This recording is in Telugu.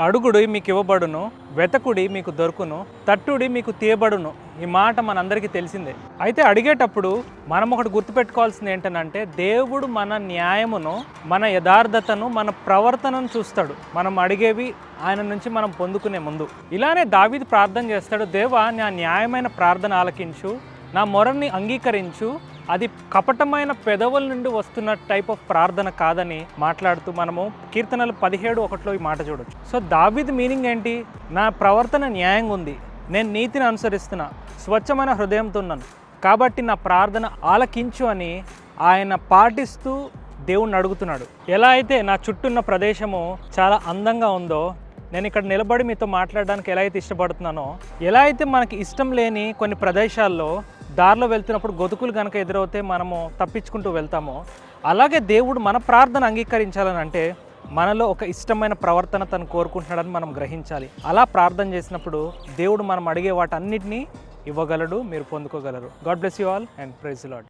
అడుగుడి మీకు ఇవ్వబడును, వెతకుడి మీకు దొరుకును, తట్టుడి మీకు తీయబడును. ఈ మాట మనందరికీ తెలిసిందే. అయితే అడిగేటప్పుడు మనం ఒకటి గుర్తుపెట్టుకోవాల్సింది ఏంటంటే, దేవుడు మన న్యాయమును, మన యథార్థతను, మన ప్రవర్తనను చూస్తాడు మనం అడిగేవి ఆయన నుంచి మనం పొందుకునే ముందు. ఇలానే దావీదు ప్రార్థన చేస్తాడు, దేవా నా న్యాయమైన ప్రార్థన ఆలకించు, నా మొరని అంగీకరించు, అది కపటమైన పెదవుల నుండి వస్తున్న టైప్ ఆఫ్ ప్రార్థన కాదని మాట్లాడుతూ మనము కీర్తనలు 17:1 ఈ మాట చూడొచ్చు. సో దావీదు మీనింగ్ ఏంటి? నా ప్రవర్తన న్యాయంగా ఉంది, నేను నీతిని అనుసరిస్తున్నా, స్వచ్ఛమైన హృదయంతో ఉన్నాను, కాబట్టి నా ప్రార్థన ఆలకించు అని ఆయన పాటిస్తూ దేవుణ్ణి అడుగుతున్నాడు. ఎలా అయితే నా చుట్టూన్న ప్రదేశము చాలా అందంగా ఉందో, నేను ఇక్కడ నిలబడి మీతో మాట్లాడడానికి ఎలా అయితే ఇష్టపడుతున్నానో, ఎలా అయితే మనకి ఇష్టం లేని కొన్ని ప్రదేశాల్లో దారిలో వెళ్తున్నప్పుడు గొతుకులు కనుక ఎదురవుతే మనము తప్పించుకుంటూ వెళ్తామో, అలాగే దేవుడు మన ప్రార్థన అంగీకరించాలని అంటే మనలో ఒక ఇష్టమైన ప్రవర్తన తను కోరుకుంటున్నాడని మనం గ్రహించాలి. అలా ప్రార్థన చేసినప్పుడు దేవుడు మనం అడిగే వాటన్నిటినీ ఇవ్వగలడు, మీరు పొందుకోగలరు. God bless you all and praise the lord.